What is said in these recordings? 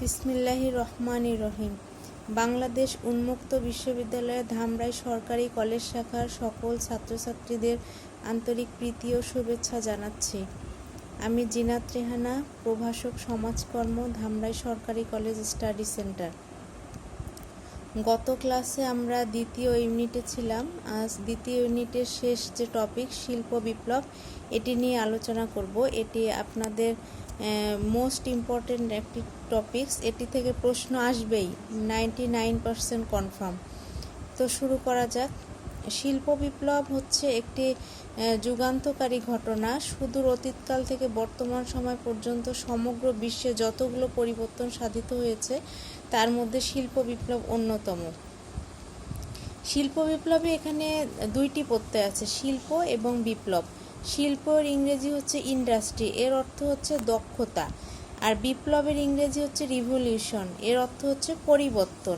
বিসমিল্লাহির রহমানির রহিম। বাংলাদেশ উন্মুক্ত বিশ্ববিদ্যালয়ের ধামরাই সরকারি কলেজ শাখার সকল ছাত্রছাত্রীদের আন্তরিক প্রীতি ও শুভেচ্ছা জানাচ্ছি। আমি জিনাত রেহানা, প্রভাষক সমাজকর্ম, ধামরাই সরকারি কলেজ স্টাডি সেন্টার। গত ক্লাসে আমরা দ্বিতীয় ইউনিটে ছিলাম। আজ দ্বিতীয় ইউনিটের শেষ যে টপিক শিল্প বিপ্লব, এটি নিয়ে আলোচনা করব। এটি আপনাদের মোস্ট ইম্পর্টেন্ট একটি টপিকস। এটি থেকে প্রশ্ন আসবেই, 99% কনফার্ম। তো শুরু করা যাক। শিল্প বিপ্লব হচ্ছে একটি যুগান্তকারী ঘটনা। সুদূর অতীতকাল থেকে বর্তমান সময় পর্যন্ত সমগ্র বিশ্বে যতগুলো পরিবর্তন সাধিত হয়েছে তার মধ্যে শিল্প বিপ্লব অন্যতম। শিল্প বিপ্লবে এখানে দুইটি প্রত্যয় আছে, শিল্প এবং বিপ্লব। শিল্পের ইংরেজি হচ্ছে ইন্ডাস্ট্রি, এর অর্থ হচ্ছে দক্ষতা। আর বিপ্লবের ইংরেজি হচ্ছে রিভলিউশন, এর অর্থ হচ্ছে পরিবর্তন।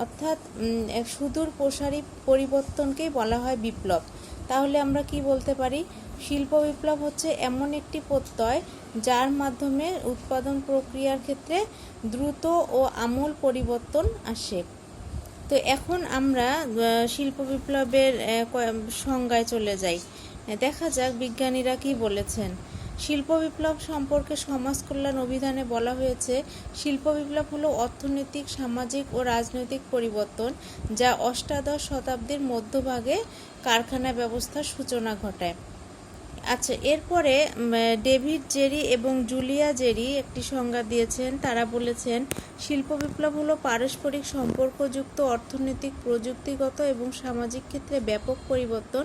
অর্থাৎ সুদূর প্রসারী পরিবর্তনকেই বলা হয় বিপ্লব। তাহলে আমরা কি বলতে পারি? শিল্প বিপ্লব হচ্ছে এমন একটি প্রত্যয় যার মাধ্যমে উৎপাদন প্রক্রিয়ার ক্ষেত্রে দ্রুত ও আমূল পরিবর্তন আসে। তো এখন আমরা শিল্প বিপ্লবের সংজ্ঞায় চলে যাই। দেখা যাক বিজ্ঞানীরা কি বলেছেন। শিল্প বিপ্লব সম্পর্কে সমাজ কল্যাণ অভিধানে বলা হয়েছে, শিল্প বিপ্লব হলো অর্থনৈতিক, সামাজিক ও রাজনৈতিক পরিবর্তন যা অষ্টাদশ শতাব্দীর মধ্যভাগে কারখানা ব্যবস্থার সূচনা ঘটায়। আচ্ছা, এরপরে ডেভিড জেরি এবং জুলিয়া জেরি একটি সংজ্ঞা দিয়েছেন। তারা বলেছেন, শিল্প বিপ্লব হলো পারস্পরিক সম্পর্কযুক্ত অর্থনৈতিক, প্রযুক্তিগত এবং সামাজিক ক্ষেত্রে ব্যাপক পরিবর্তন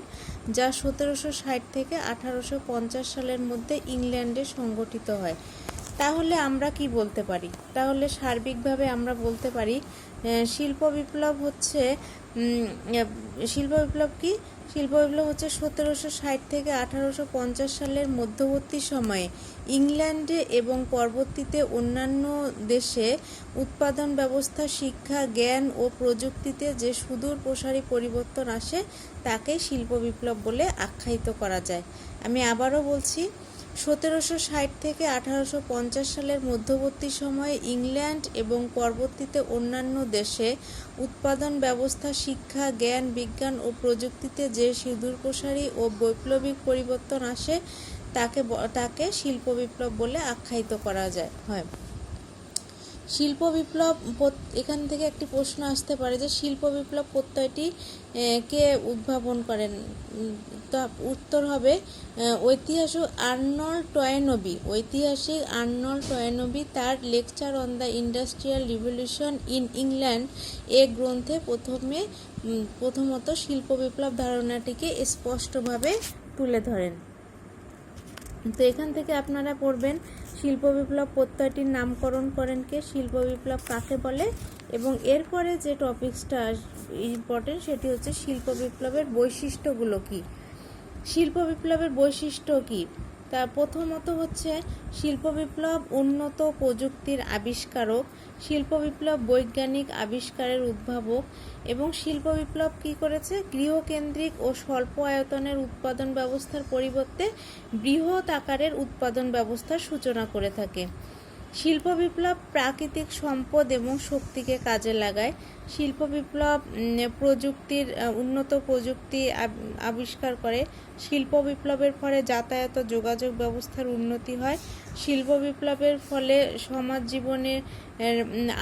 যা 1760 থেকে 1850 সালের মধ্যে ইংল্যান্ডে সংঘটিত হয়। তাহলে আমরা কি বলতে পারি? তাহলে সার্বিকভাবে আমরা বলতে পারি শিল্প বিপ্লব হচ্ছে শিল্প বিপ্লব কি? শিল্প বিপ্লব হচ্ছে 1760 থেকে 1850 সালের মধ্যবর্তী সময়ে ইংল্যান্ডে এবং পরবর্তীতে অন্যান্য দেশে উৎপাদন ব্যবস্থা, শিক্ষা, জ্ঞান ও প্রযুক্তিতে যে সুদূর প্রসারী পরিবর্তন আসে তাকে শিল্প বিপ্লব বলে আখ্যায়িত করা যায়। আমি আবারও বলছি, 1760 থেকে 1850 সালের মধ্যবর্তী সময়ে ইংল্যান্ড এবং পরবর্তীতে অন্যান্য দেশে উৎপাদন ব্যবস্থা, শিক্ষা, জ্ঞান, বিজ্ঞান ও প্রযুক্তিতে যে সুদূরপ্রসারী ও বৈপ্লবিক পরিবর্তন আসে তাকে শিল্প বিপ্লব বলে আখ্যায়িত করা হয়। শিল্প বিপ্লব, এখান থেকে একটি প্রশ্ন আসতে পারে যে শিল্প বিপ্লব প্রত্যয়টি কে উদ্ভাবন করেন? উত্তর হবে ঐতিহাসিক আর্নল্ড টয়েনবি তার lecture on the industrial revolution in England এ গ্রন্থে প্রথমত শিল্প বিপ্লব ধারণাটিকে স্পষ্টভাবে তুলে ধরেন। তো এখান থেকে আপনারা পড়বেন শিল্প বিপ্লব প্রত্যয়টির নামকরণ করেন কে, শিল্প বিপ্লব কাকে বলে, এবং এরপরে যে টপিকসটা ইম্পর্টেন্ট সেটি হচ্ছে শিল্প বিপ্লবের বৈশিষ্ট্যগুলো কি। শিল্প বিপ্লবের বৈশিষ্ট্য কি? তা প্রথমত হচ্ছে শিল্প বিপ্লব উন্নত প্রযুক্তির আবিষ্কারক, শিল্প বিপ্লব বৈজ্ঞানিক আবিষ্কারের উদ্ভাবক, এবং শিল্প বিপ্লব কি করেছে? গৃহকেন্দ্রিক ও স্বল্প আয়তনের উৎপাদন ব্যবস্থার পরিবর্তে বৃহৎ আকারের উৎপাদন ব্যবস্থার সূচনা করে থাকে। শিল্প বিপ্লব প্রাকৃতিক সম্পদ এবং শক্তিকে কাজে লাগায়। শিল্প বিপ্লব উন্নত প্রযুক্তি আবিষ্কার করে। শিল্প বিপ্লবের ফলে যাতায়াত ও যোগাযোগ ব্যবস্থার উন্নতি হয়। শিল্প বিপ্লবের ফলে সমাজ জীবনের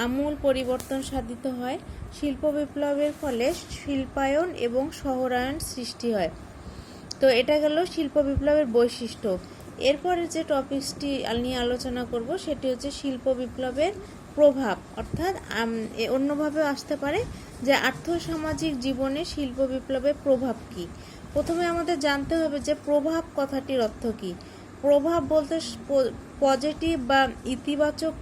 আমূল পরিবর্তন সাধিত হয়। শিল্প বিপ্লবের ফলে শিল্পায়ন এবং শহরায়ন সৃষ্টি হয়। তো এটা গেল শিল্প বিপ্লবের বৈশিষ্ট্য। এরপরে যে টপিকসটি নিয়ে আলোচনা করব সেটি হচ্ছে শিল্প বিপ্লবের প্রভাব, অর্থাৎ অন্যভাবেও আসতে পারে যে আর্থসামাজিক জীবনে শিল্প বিপ্লবের প্রভাব কি। প্রথমে আমাদের জানতে হবে যে প্রভাব কথাটির অর্থ কি। প্রভাব বলতে পজিটিভ বা ইতিবাচক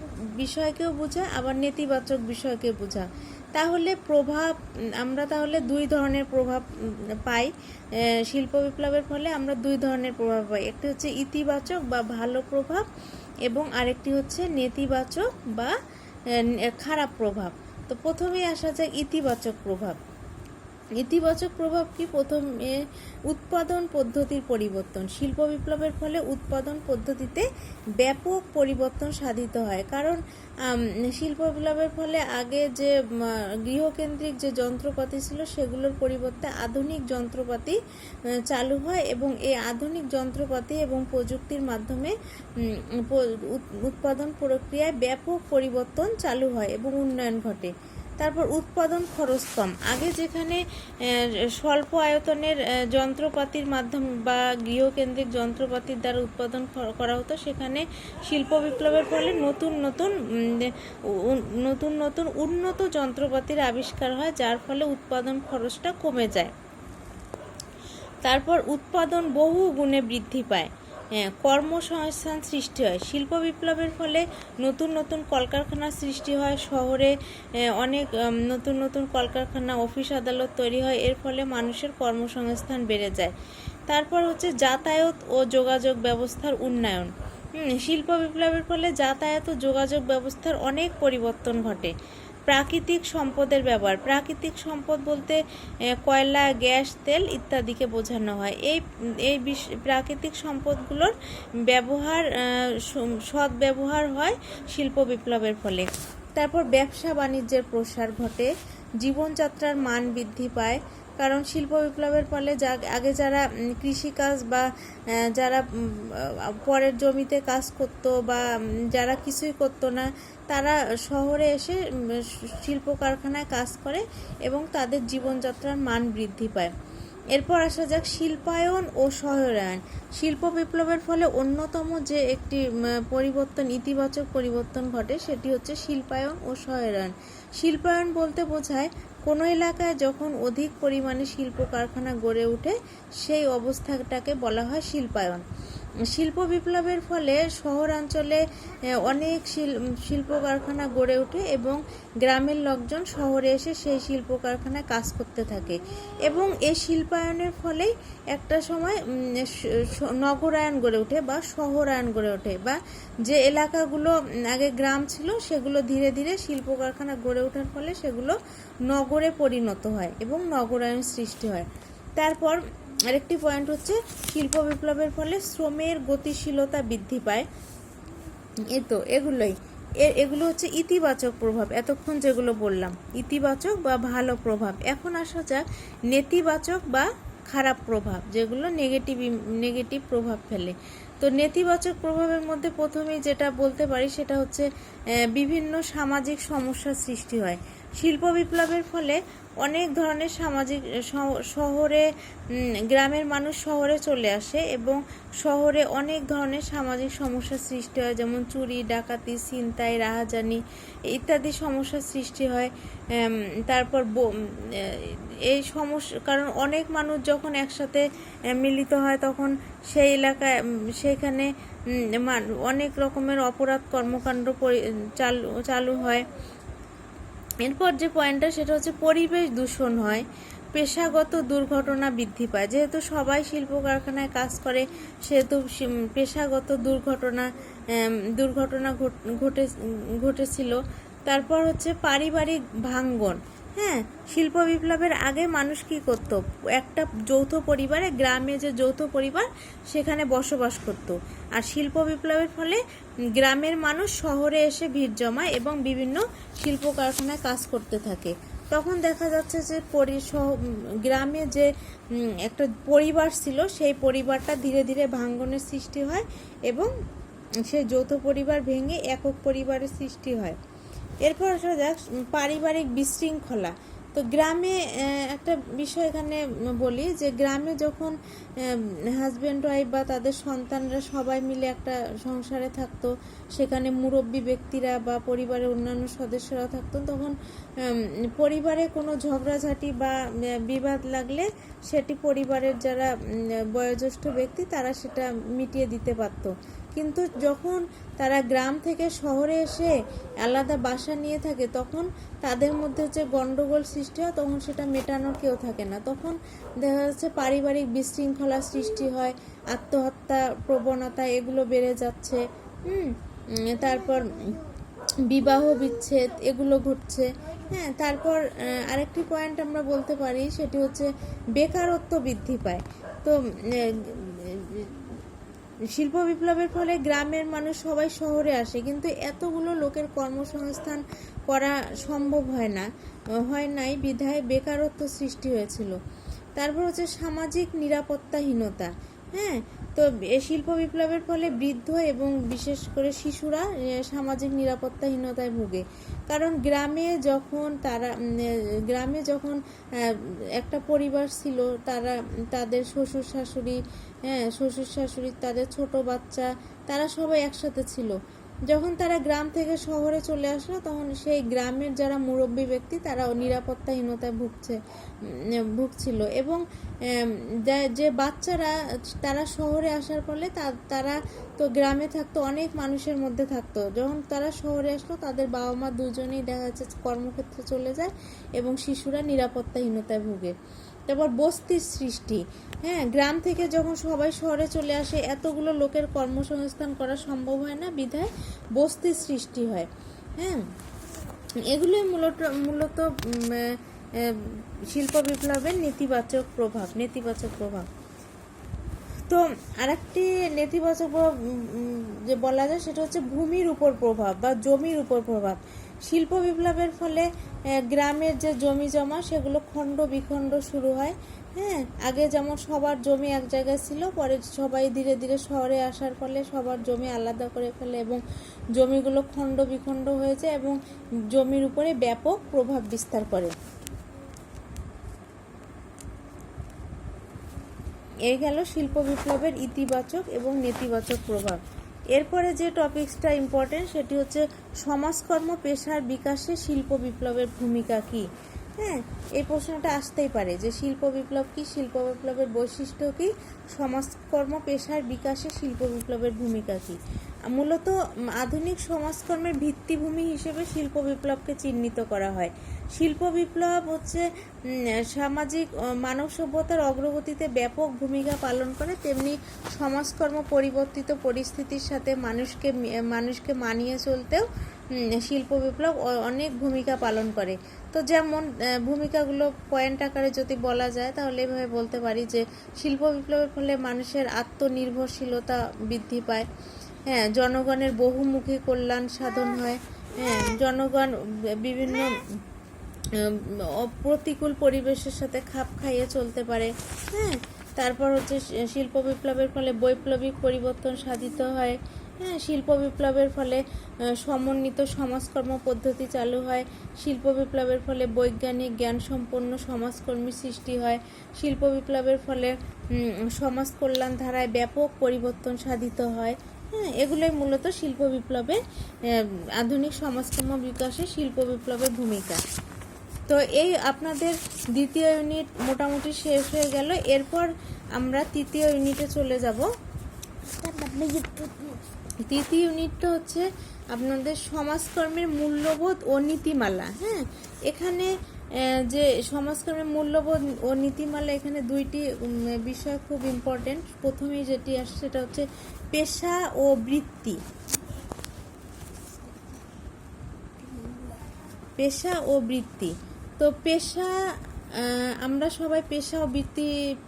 বিষয়কেও বোঝায়, আবার নেতিবাচক বিষয়কেও বোঝায়। তাহলে প্রভাব, আমরা তাহলে দুই ধরনের প্রভাব পাই। শিল্প বিপ্লবের ফলে আমরা দুই ধরনের প্রভাব পাই, একটি হচ্ছে ইতিবাচক বা ভালো প্রভাব, এবং আরেকটি হচ্ছে নেতিবাচক বা খারাপ প্রভাব। তো প্রথমেই আসা যাক ইতিবাচক প্রভাব। ইতিবাচক প্রভাব কি? প্রথমে উৎপাদন পদ্ধতির পরিবর্তন। শিল্প বিপ্লবের ফলে উৎপাদন পদ্ধতিতে ব্যাপক পরিবর্তন সাধিত হয়। কারণ শিল্প বিপ্লবের ফলে আগে যে গৃহকেন্দ্রিক যে যন্ত্রপাতি ছিল সেগুলোর পরিবর্তে আধুনিক যন্ত্রপাতি চালু হয় এবং এই আধুনিক যন্ত্রপাতি এবং প্রযুক্তির মাধ্যমে উৎপাদন প্রক্রিয়ায় ব্যাপক পরিবর্তন চালু হয় এবং উন্নয়ন ঘটে। তারপর উৎপাদন খরচ কম। আগে যেখানে স্বল্প আয়তনের যন্ত্রপাতির মাধ্যমে বা গৃহকেন্দ্রিক যন্ত্রপাতির দ্বারা উৎপাদন করা হতো, সেখানে শিল্প বিপ্লবের ফলে নতুন নতুন উন্নত যন্ত্রপাতির আবিষ্কার হয়, যার ফলে উৎপাদন খরচটা কমে যায়। তারপর উৎপাদন বহু গুণে বৃদ্ধি পায়। কর্মসংস্থান সৃষ্টি হয়। শিল্প বিপ্লবের ফলে নতুন কলকারখানার সৃষ্টি হয়। শহরে অনেক নতুন কলকারখানা, অফিস আদালত তৈরি হয়। এর ফলে মানুষের কর্মসংস্থান বেড়ে যায়। তারপর হচ্ছে যাতায়াত ও যোগাযোগ ব্যবস্থার উন্নয়ন। শিল্প বিপ্লবের ফলে যাতায়াত ও যোগাযোগ ব্যবস্থার অনেক পরিবর্তন ঘটে। প্রাকৃতিক সম্পদের ব্যবহার। প্রাকৃতিক সম্পদ বলতে কয়লা, গ্যাস, তেল ইত্যাদিকে বোঝানো হয়। এই প্রাকৃতিক সম্পদগুলোর ব্যবহার সদ্ব্যবহার হয় শিল্প বিপ্লবের ফলে। তারপর ব্যবসা বাণিজ্যের প্রসার ঘটে। জীবনযাত্রার মান বৃদ্ধি পায়। কারণ শিল্প বিপ্লবের ফলে আগে যারা কৃষিকাজ বা যারা পরের জমিতে কাজ করতো বা যারা কিছুই করতো না, তারা শহরে এসে শিল্প কারখানায় কাজ করে এবং তাদের জীবনযাত্রার মান বৃদ্ধি পায়। এরপর আসা যাক শিল্পায়ন ও শহরায়ন। শিল্প বিপ্লবের ফলে অন্যতম যে একটি পরিবর্তন, ইতিবাচক পরিবর্তন ঘটে, সেটি হচ্ছে শিল্পায়ন ও শহরায়ন। শিল্পায়ন বলতে বোঝায় কোনো এলাকায় যখন অধিক পরিমাণে শিল্প কারখানা গড়ে ওঠে, সেই অবস্থাটাকে বলা হয় শিল্পায়ন। শিল্প বিপ্লবের ফলে শহরাঞ্চলে অনেক শিল্প কারখানা গড়ে ওঠে এবং গ্রামের লোকজন শহরে এসে সেই শিল্প কারখানায় কাজ করতে থাকে এবং এই শিল্পায়নের ফলেই একটা সময় নগরায়ন গড়ে ওঠে বা শহরায়ন গড়ে ওঠে, বা যে এলাকাগুলো আগে গ্রাম ছিল সেগুলো ধীরে ধীরে শিল্প কারখানা গড়ে ওঠার ফলে সেগুলো নগরে পরিণত হয় এবং নগরায়ন সৃষ্টি হয়। তারপর আরেকটি পয়েন্ট হচ্ছে শিল্প বিপ্লবের ফলে শ্রমের গতিশীলতা বৃদ্ধি পায়। এগুলো হচ্ছে ইতিবাচক প্রভাব। এতক্ষণ যেগুলো বললাম ইতিবাচক বা ভালো প্রভাব। এখন আসা যাক নেতিবাচক বা খারাপ প্রভাব, যেগুলো নেগেটিভ প্রভাব ফেলে। তো নেতিবাচক প্রভাবের মধ্যে প্রথমেই যেটা বলতে পারি সেটা হচ্ছে বিভিন্ন সামাজিক সমস্যার সৃষ্টি হয়। শিল্প বিপ্লবের ফলে অনেক ধরনের সামাজিক শহরে গ্রামের মানুষ শহরে চলে আসে এবং শহরে অনেক ধরনের সামাজিক সমস্যার সৃষ্টি হয়, যেমন চুরি, ডাকাতি, ছিনতাই, রাহাজানি ইত্যাদি সমস্যার সৃষ্টি হয়। তারপর এই সমস্যা, কারণ অনেক মানুষ যখন একসাথে মিলিত হয় তখন সেই এলাকায় সেখানে অনেক রকমের অপরাধ কর্মকাণ্ড চালু হয়। এরপর যে পয়েন্টটা সেটা হচ্ছে পরিবেশ দূষণ হয়। পেশাগত দুর্ঘটনা বৃদ্ধি পায়। যেহেতু সবাই শিল্প কারখানায় কাজ করে সেহেতু পেশাগত দুর্ঘটনা ঘটেছিল। তারপর হচ্ছে পারিবারিক ভাঙ্গন। শিল্প বিপ্লবের আগে মানুষ কি করত? একটা যৌথ পরিবারে, গ্রামে যে যৌথ পরিবার সেখানে বসবাস করত, আর শিল্প বিপ্লবের ফলে গ্রামের মানুষ শহরে এসে ভিড় জমায় এবং বিভিন্ন শিল্প কারখানায় কাজ করতে থাকে। তখন দেখা যাচ্ছে যে গ্রামে যে একটা পরিবার ছিল সেই পরিবারটা ধীরে ধীরে ভাঙ্গনের সৃষ্টি হয় এবং সেই যৌথ পরিবার ভেঙে একক পরিবারের সৃষ্টি হয়। এরপর আসা যাক পারিবারিক বিশৃঙ্খলা। তো গ্রামে একটা বিষয় এখানে বলি যে গ্রামে যখন হাজব্যান্ড ওয়াইফ বা তাদের সন্তানরা সবাই মিলে একটা সংসারে থাকতো, সেখানে মুরব্বী ব্যক্তিরা বা পরিবারের অন্যান্য সদস্যরা থাকতো, তখন পরিবারে কোনো ঝগড়াঝাটি বা বিবাদ লাগলে সেটি পরিবারের যারা বয়োজ্যেষ্ঠ ব্যক্তি তারা সেটা মিটিয়ে দিতে পারত। কিন্তু যখন তারা গ্রাম থেকে শহরে এসে আলাদা বাসা নিয়ে থাকে তখন তাদের মধ্যে যে গন্ডগোল সৃষ্টি হয় তখন সেটা মেটানোর কেউ থাকে না। তখন দেখা যাচ্ছে পারিবারিক বিশৃঙ্খলা সৃষ্টি হয়, আত্মহত্যা প্রবণতা এগুলো বেড়ে যাচ্ছে। তারপর বিবাহ বিচ্ছেদ এগুলো ঘটছে। হ্যাঁ, তারপর আরেকটি পয়েন্ট আমরা বলতে পারি, সেটি হচ্ছে বেকারত্ব বৃদ্ধি পায়। তো শিল্প বিপ্লবের ফলে গ্রামের মানুষ সবাই শহরে আসে, কিন্তু এতগুলো লোকের কর্মসংস্থান করা সম্ভব হয় নাই বিধায় বেকারত্ব সৃষ্টি হয়েছিল। তারপর হচ্ছে সামাজিক নিরাপত্তাহীনতা। হ্যাঁ, তো শিল্প বিপ্লবের ফলে বৃদ্ধ এবং বিশেষ করে শিশুরা সামাজিক নিরাপত্তাহীনতায় ভোগে। কারণ গ্রামে যখন একটা পরিবার ছিল, তাদের শ্বশুর শাশুড়ি, তাদের ছোট বাচ্চা, তারা সবাই একসাথে ছিল। যখন তারা গ্রাম থেকে শহরে চলে আসলো, তখন সেই গ্রামের যারা মুরব্বী ব্যক্তি, তারা নিরাপত্তাহীনতায় ভুগছিল। এবং যে বাচ্চারা, তারা শহরে আসার ফলে তারা তো গ্রামে থাকতো, অনেক মানুষের মধ্যে থাকতো। যখন তারা শহরে আসলো, তাদের বাবা মা দুজনেই দেখা যাচ্ছে কর্মক্ষেত্রে চলে যায় এবং শিশুরা নিরাপত্তাহীনতায় ভুগে। তারপর বস্তির সৃষ্টি। হ্যাঁ, গ্রাম থেকে যখন সবাই শহরে চলে আসে, এতগুলো লোকের কর্মসংস্থান করা সম্ভব হয় না বিধায় বস্তির সৃষ্টি হয়। হ্যাঁ, এগুলোই মূলত শিল্প বিপ্লবের নেতিবাচক প্রভাব। তো আরেকটি নেতিবাচক প্রভাব যে বলা যায়, সেটা হচ্ছে ভূমির উপর প্রভাব বা জমির উপর প্রভাব। শিল্প বিপ্লবের ফলে গ্রামের যে জমি জমা, সেগুলো খণ্ড বিখণ্ড শুরু হয়। হ্যাঁ, আগে যেমন সবার জমি এক জায়গায় ছিল, পরে সবাই ধীরে ধীরে শহরে আসার ফলে সবার জমি আলাদা করে ফেলে এবং জমিগুলো খণ্ড বিখণ্ড হয়ে যায় এবং জমির উপরে ব্যাপক প্রভাব বিস্তার করে। এই গেল শিল্প বিপ্লবের ইতিবাচক এবং নেতিবাচক প্রভাব। এরপরে যে টপিকসটা ইম্পর্টেন্ট, সেটি হচ্ছে সমাজকর্ম পেশার বিকাশে শিল্প বিপ্লবের ভূমিকা কী। হ্যাঁ, এই প্রশ্নটা আসতেই পারে যে শিল্প বিপ্লব কি, শিল্প বিপ্লবের বৈশিষ্ট্য কি, সমাজকর্ম পেশার বিকাশে শিল্প বিপ্লবের ভূমিকা কী। মূলত আধুনিক সমাজকর্মের ভিত্তিভূমি হিসেবে শিল্প বিপ্লবকে চিহ্নিত করা হয়। শিল্প বিপ্লব হচ্ছে সামাজিক মানব সভ্যতার অগ্রগতিতে ব্যাপক ভূমিকা পালন করে, তেমনি সমাজকর্ম পরিবর্তিত পরিস্থিতির সাথে মানুষকে মানিয়ে চলতেও শিল্প বিপ্লব অনেক ভূমিকা পালন করে। তো যেমন ভূমিকাগুলো পয়েন্ট আকারে যদি বলা যায়, তাহলে এভাবে বলতে পারি যে শিল্প বিপ্লবের ফলে মানুষের আত্মনির্ভরশীলতা বৃদ্ধি পায়। হ্যাঁ, জনগণের বহুমুখী কল্যাণ সাধন হয়। হ্যাঁ, জনগণ বিভিন্ন প্রতিকূল পরিবেশের সাথে খাপ খাইয়ে চলতে পারে। হ্যাঁ, তারপর হচ্ছে শিল্প বিপ্লবের ফলে বৈপ্লবিক পরিবর্তন সাধিত হয়। হ্যাঁ, শিল্প বিপ্লবের ফলে সমন্বিত সমাজকর্ম পদ্ধতি চালু হয়। শিল্প বিপ্লবের ফলে বৈজ্ঞানিক জ্ঞানসম্পন্ন সমাজকর্মী সৃষ্টি হয়। শিল্প বিপ্লবের ফলে সমাজ কল্যাণ ধারায় ব্যাপক পরিবর্তন সাধিত হয়। হ্যাঁ, এগুলোই মূলত শিল্প বিপ্লবের আধুনিক সমাজকর্ম বিকাশে শিল্প বিপ্লবের ভূমিকা। তো এই আপনাদের দ্বিতীয় ইউনিট মোটামুটি শেষ হয়ে গেল। এরপর আমরা তৃতীয় ইউনিটে চলে যাব। তৃতীয় ইউনিটটা হচ্ছে আপনাদের সমাজকর্মের মূল্যবোধ ও নীতিমালা। হ্যাঁ, এখানে যে সমাজকর্মের মূল্যবোধ ও নীতিমালা, এখানে দুইটি বিষয় খুব ইম্পর্টেন্ট। প্রথমেই যেটি আসছে সেটা হচ্ছে পেশা ও বৃত্তি। তো পেশা, আমরা সবাই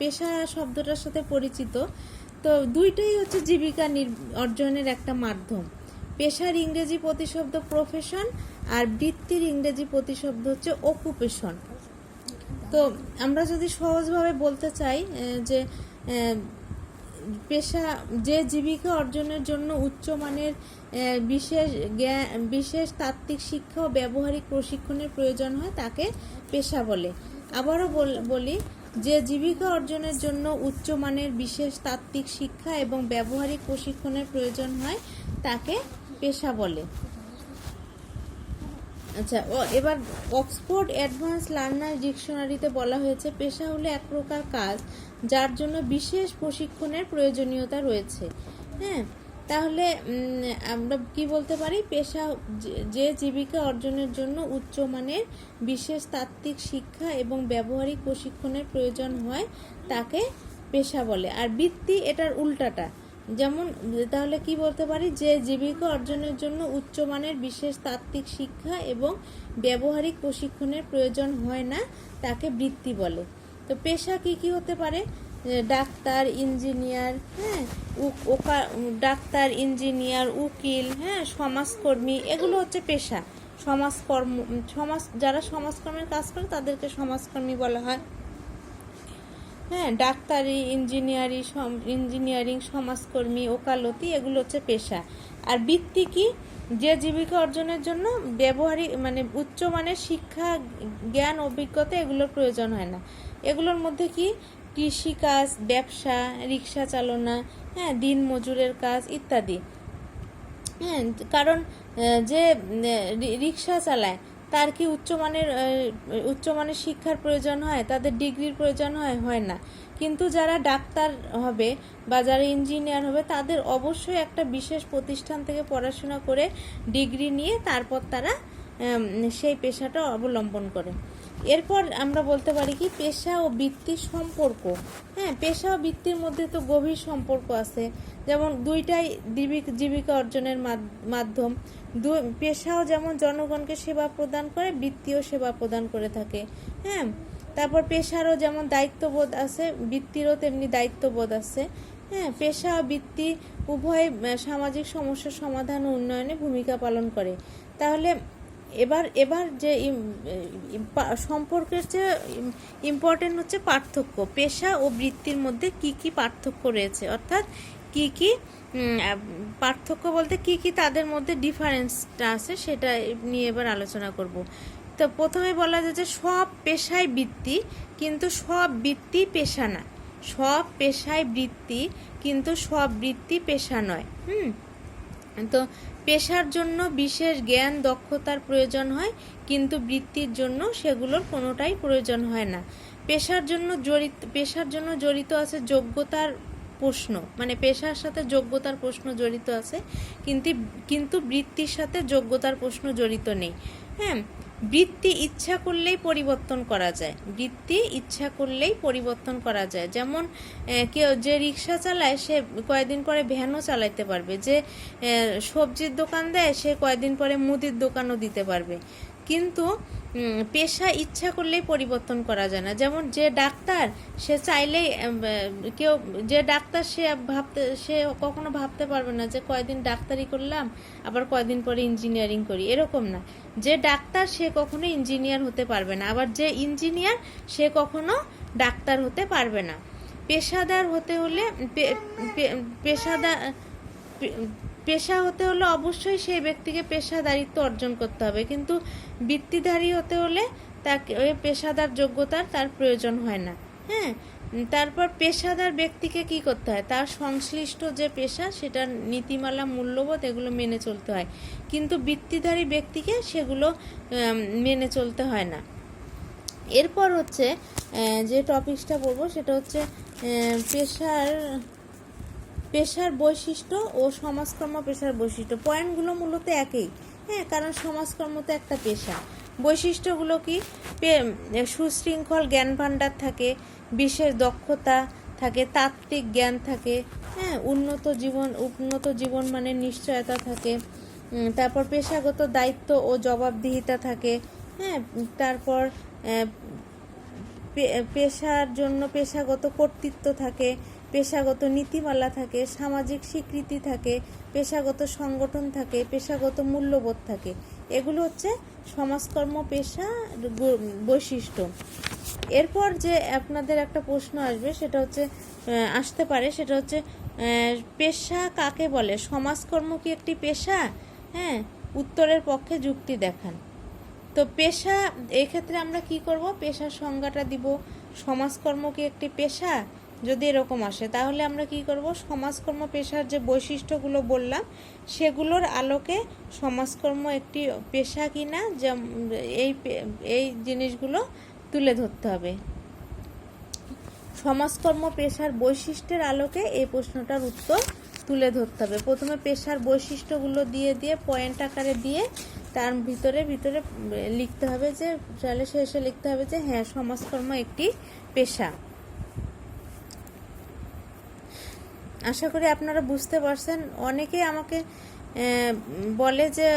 পেশা শব্দটার সাথে পরিচিত। তো দুইটাই হচ্ছে জীবিকা অর্জনের একটা মাধ্যম। পেশার ইংরেজি প্রতিশব্দ প্রফেশন আর বৃত্তির ইংরেজি প্রতিশব্দ হচ্ছে অকুপেশন। তো আমরা যদি সহজভাবে বলতে চাই যে পেশা, যে জীবিকা অর্জনের জন্য উচ্চমানের বিশেষ তাত্ত্বিক শিক্ষা ও ব্যবহারিক প্রশিক্ষণের প্রয়োজন হয়, তাকে পেশা বলে। আবারও বলি, যে জীবিকা অর্জনের জন্য উচ্চমানের বিশেষ তাত্ত্বিক শিক্ষা এবং ব্যবহারিক প্রশিক্ষণের প্রয়োজন হয়, তাকে পেশা বলে। আচ্ছা, এবার অক্সফোর্ড অ্যাডভান্স লার্নার ডিকশনারিতে বলা হয়েছে, পেশা হলো এক প্রকার কাজ যার জন্য বিশেষ প্রশিক্ষণের প্রয়োজনীয়তা রয়েছে। হ্যাঁ, তাহলে আমরা কি বলতে পারি, পেশা যে জীবিকা অর্জনের জন্য উচ্চমানের বিশেষ তাত্ত্বিক শিক্ষা এবং ব্যবহারিক প্রশিক্ষণের প্রয়োজন হয়, তাকে পেশা বলে। আর বৃত্তি এটার উল্টাটা। যেমন তাহলে কি বলতে পারি, যে জীবিকা অর্জনের জন্য উচ্চমানের বিশেষ তাত্ত্বিক শিক্ষা এবং ব্যবহারিক প্রশিক্ষণের প্রয়োজন হয় না তাকে বৃত্তি বলে। তো পেশা কি কি হতে পারে? ডাক্তার, ইঞ্জিনিয়ার, হ্যাঁ, ডাক্তার, ইঞ্জিনিয়ার, উকিল, হ্যাঁ, সমাজকর্মী, এগুলো হচ্ছে পেশা। যারা সমাজকর্মের কাজ করে তাদেরকে সমাজকর্মী বলা হয়। হ্যাঁ, ডাক্তারি, ইঞ্জিনিয়ারিং, সমাজকর্মী, ওকালতি, এগুলো হচ্ছে পেশা। আর বৃত্তি কি? যে জীবিকা অর্জনের জন্য ব্যবহারিক উচ্চমানের শিক্ষা, জ্ঞান, অভিজ্ঞতা এগুলোর প্রয়োজন হয় না। এগুলোর মধ্যে কি? কৃষিকাজ, ব্যবসা, রিক্সা চালনা, হ্যাঁ, দিন মজুরের কাজ ইত্যাদি। হ্যাঁ, কারণ যে রিক্সা চালায় তার কি উচ্চমানের শিক্ষার প্রয়োজন হয়? তাদের ডিগ্রির প্রয়োজন হয় না। কিন্তু যারা ডাক্তার হবে বা যারা ইঞ্জিনিয়ার হবে তাদের অবশ্যই একটা বিশেষ প্রতিষ্ঠান থেকে পড়াশোনা করে ডিগ্রি নিয়ে তারপর তারা সেই পেশাটা অবলম্বন করে। এরপর আমরা বলতে পারি কি, পেশা ও বৃত্তির সম্পর্ক। হ্যাঁ, পেশা ও বৃত্তির মধ্যে তো গভীর সম্পর্ক আছে। যেমন দুইটাই জীবিকা অর্জনের মাধ্যম। পেশাও যেমন জনগণকে সেবা প্রদান করে, বৃত্তিও সেবা প্রদান করে থাকে। হ্যাঁ, তারপর পেশারও যেমন দায়িত্ববোধ আছে, বৃত্তিরও তেমনি দায়িত্ববোধ আছে। হ্যাঁ, পেশা ও বৃত্তি উভয় সামাজিক সমস্যার সমাধান ও উন্নয়নে ভূমিকা পালন করে। তাহলে এবার যে সম্পর্কের যে ইম্পর্টেন্ট হচ্ছে পার্থক্য, পেশা ও বৃত্তির মধ্যে কি কি পার্থক্য রয়েছে, অর্থাৎ কি কি পার্থক্য বলতে কি কি তাদের মধ্যে ডিফারেন্সটা আছে সেটা নিয়ে এবার আলোচনা করব। তো প্রথমে বলা যায় যে সব পেশায় বৃত্তি কিন্তু সব বৃত্তি পেশা না। সব পেশায় বৃত্তি কিন্তু সব বৃত্তি পেশা নয়। তো পেশার জন্য বিশেষ জ্ঞান, দক্ষতার প্রয়োজন হয়, কিন্তু বৃত্তির জন্য সেগুলোর কোনোটাই প্রয়োজন হয় না। পেশার জন্য জড়িত আছে যোগ্যতার প্রশ্ন, পেশার সাথে যোগ্যতার প্রশ্ন জড়িত আছে, কিন্তু বৃত্তির সাথে যোগ্যতার প্রশ্ন জড়িত নেই। হ্যাঁ, বৃত্তি ইচ্ছা করলেই পরিবর্তন করা যায়। যেমন কেউ যে রিক্সা চালায় সে কয়েকদিন পরে ভ্যানও চালাইতে পারবে, যে সবজির দোকান দেয় সে কয়েকদিন পরে মুদির দোকানও দিতে পারবে। কিন্তু পেশা ইচ্ছা করলেই পরিবর্তন করা যায় না। যেমন যে ডাক্তার সে চাইলেই সে কখনো ভাবতে পারবে না যে কয়েকদিন ডাক্তারি করলাম আবার কয়েকদিন পরে ইঞ্জিনিয়ারিং করি, এরকম না। যে ডাক্তার সে কখনো ইঞ্জিনিয়ার হতে পারবে না, আবার যে ইঞ্জিনিয়ার সে কখনো ডাক্তার হতে পারবে না। পেশাদার হতে হলে পেশা হতে হলে অবশ্যই সেই ব্যক্তিকে পেশাদারিত্ব অর্জন করতে হবে, কিন্তু বৃত্তিধারী হতে হলে তাকে ওই পেশাদার যোগ্যতার তার প্রয়োজন হয় না। হ্যাঁ, তারপর পেশাদার ব্যক্তিকে কি করতে হয়? তার সংশ্লিষ্ট যে পেশা সেটার নীতিমালা, মূল্যবোধ এগুলো মেনে চলতে হয়, কিন্তু বৃত্তিধারী ব্যক্তিকে সেগুলো মেনে চলতে হয় না। এরপর হচ্ছে যে টপিকসটা বলবো সেটা হচ্ছে পেশার বৈশিষ্ট্য ও সমাজকর্ম পেশার বৈশিষ্ট্য। পয়েন্টগুলো মূলত একই। হ্যাঁ, কারণ সমাজকর্ম তো একটা পেশা। বৈশিষ্ট্যগুলো কি? সুশৃঙ্খল জ্ঞান ভাণ্ডার থাকে, বিশেষ দক্ষতা থাকে, তাত্ত্বিক জ্ঞান থাকে, হ্যাঁ, উন্নত জীবন মানের নিশ্চয়তা থাকে, তারপর পেশাগত দায়িত্ব ও জবাবদিহিতা থাকে। হ্যাঁ, তারপর পেশার জন্য পেশাগত কর্তৃত্ব থাকে, পেশাগত নীতিমালা থাকে, সামাজিক স্বীকৃতি থাকে, পেশাগত সংগঠন থাকে, পেশাগত মূল্যবোধ থাকে। এগুলো হচ্ছে সমাজকর্ম পেশা বৈশিষ্ট্য। এরপর যে আপনাদের একটা প্রশ্ন আসতে পারে সেটা হচ্ছে পেশা কাকে বলে? সমাজকর্ম কি একটি পেশা? হ্যাঁ, উত্তরের পক্ষে যুক্তি দেখান। তো পেশা, এক্ষেত্রে আমরা কি করব? পেশার সংজ্ঞাটা দিব। সমাজকর্ম কি একটি পেশা? যদি এরকম আসে তাহলে আমরা কি করব? সমাজকর্ম পেশার যে বৈশিষ্ট্যগুলো বললাম সেগুলোর আলোকে সমাজকর্ম একটি পেশা কিনা এই জিনিসগুলো তুলে ধরতে হবে। সমাজকর্ম পেশার বৈশিষ্ট্যের আলোকে এই প্রশ্নটার উত্তর তুলে ধরতে হবে। প্রথমে পেশার বৈশিষ্ট্যগুলো দিয়ে পয়েন্ট আকারে দিয়ে তার ভিতরে লিখতে হবে যে, তাহলে শেষে লিখতে হবে যে হ্যাঁ, সমাজকর্ম একটি পেশা। আশা করি আপনারা বুঝতে পারছেন। অনেকেই আমাকে বলে যে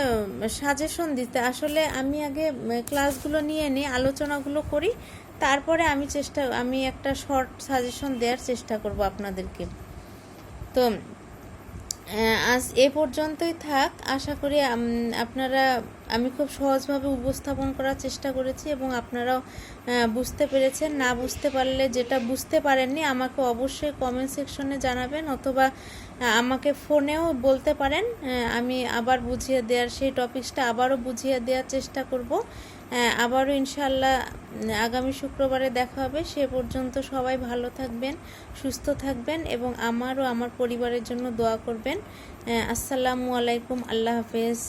সাজেশন দিতে, আসলে আমি আগে ক্লাসগুলো নিয়ে নিই, আলোচনাগুলো করি, তারপরে আমি একটা শর্ট সাজেশন দেওয়ার চেষ্টা করব আপনাদেরকে। তো আজ এ পর্যন্তই থাক। আশা করি আমি খুব সহজভাবে উপস্থাপন করার চেষ্টা করেছি এবং আপনারাও বুঝতে পেরেছেন। না বুঝতে পারলে, যেটা বুঝতে পারেননি, আমাকে অবশ্যই কমেন্ট সেকশনে জানাবেন, অথবা আমাকে ফোনেও বলতে পারেন। আমি আবার বুঝিয়ে দেওয়ার, সেই টপিকসটা আবারও বুঝিয়ে দেওয়ার চেষ্টা করব। আবারও ইনশাআল্লাহ আগামী শুক্রবারে দেখা হবে। সে পর্যন্ত সবাই ভালো থাকবেন, সুস্থ থাকবেন এবং আমার পরিবারের জন্য দোয়া করবেন। আসসালামু আলাইকুম, আল্লাহ হাফেজ।